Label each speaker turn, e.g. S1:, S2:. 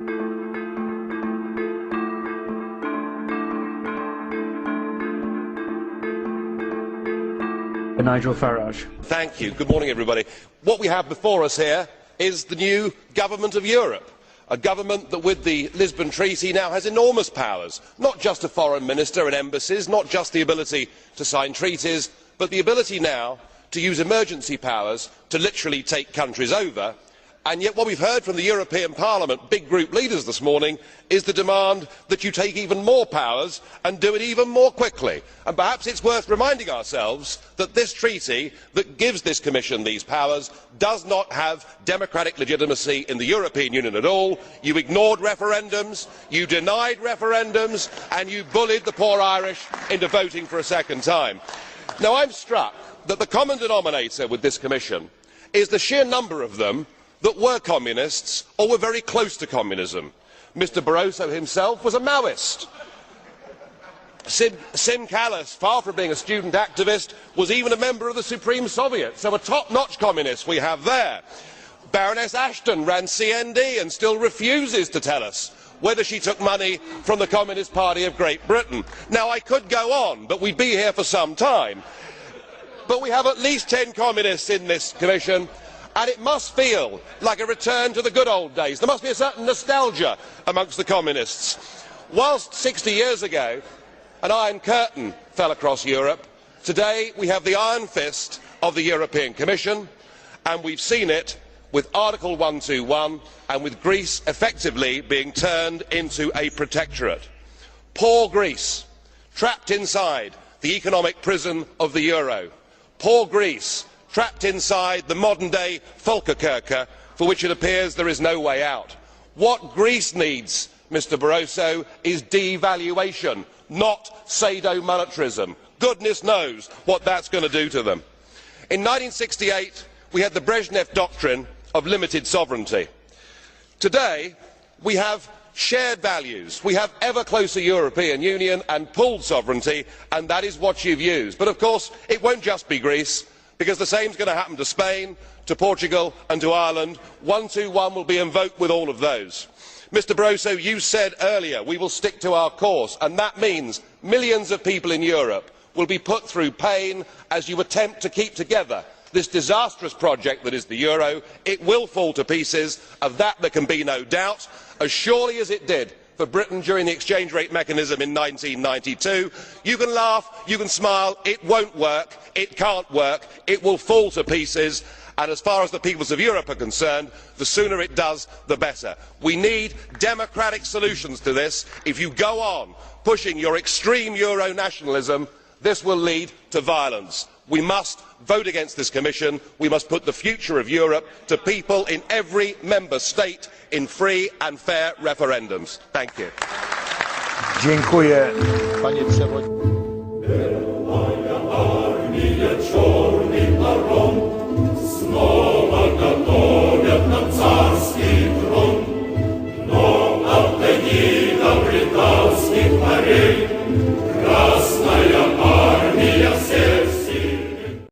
S1: Nigel Farage.
S2: Thank you. Good morning, everybody. What we have before us here is the new government of Europe, a government that with the Lisbon Treaty now has enormous powers, not just a foreign minister and embassies, not just the ability to sign treaties, but the ability now to use emergency powers to literally take countries over. And yet what we have heard from the European Parliament big group leaders this morning is the demand that you take even more powers and do it even more quickly. And perhaps it is worth reminding ourselves that this treaty that gives this Commission these powers does not have democratic legitimacy in the European Union at all. You ignored referendums, you denied referendums, and you bullied the poor Irish into voting for a second time. Now I am struck that the common denominator with this Commission is the sheer number of them that were communists or were very close to communism. Mr Barroso himself was a Maoist. Sim Kallas, far from being a student activist, was even a member of the Supreme Soviet, so a top-notch communist we have there. Baroness Ashton ran CND and still refuses to tell us whether she took money from the Communist Party of Great Britain. Now I could go on, but we'd be here for some time. But we have at least 10 communists in this Commission, and it must feel like a return to the good old days. There must be a certain nostalgia amongst the communists. Whilst 60 years ago an iron curtain fell across Europe, today we have the iron fist of the European Commission, and we have seen it with Article 121 and with Greece effectively being turned into a protectorate. Poor Greece, trapped inside the economic prison of the euro. Poor Greece, trapped inside the modern day Volkerkerker, for which it appears there is no way out. What Greece needs, Mr Barroso, is devaluation, not sadomonetarism. Goodness knows what that is going to do to them. In 1968 we had the Brezhnev doctrine of limited sovereignty. Today we have shared values, we have ever closer European Union and pooled sovereignty, and that is what you have used. But of course it will not just be Greece, because the same is going to happen to Spain, to Portugal and to Ireland. 121 will be invoked with all of those. Mr Barroso, you said earlier we will stick to our course, and that means millions of people in Europe will be put through pain as you attempt to keep together this disastrous project that is the euro. It will fall to pieces, of that there can be no doubt, as surely as it did for Britain during the exchange rate mechanism in 1992. You can laugh, you can smile, it won't work, it can't work, it will fall to pieces, and as far as the peoples of Europe are concerned, the sooner it does, the better. We need democratic solutions to this. If you go on pushing your extreme Euro nationalism, this will lead to violence. We must vote against this Commission. We must put the future of Europe to people in every member state in free and fair referendums. Thank you.
S3: Dziękuję, panie przewodniczący.
S4: No,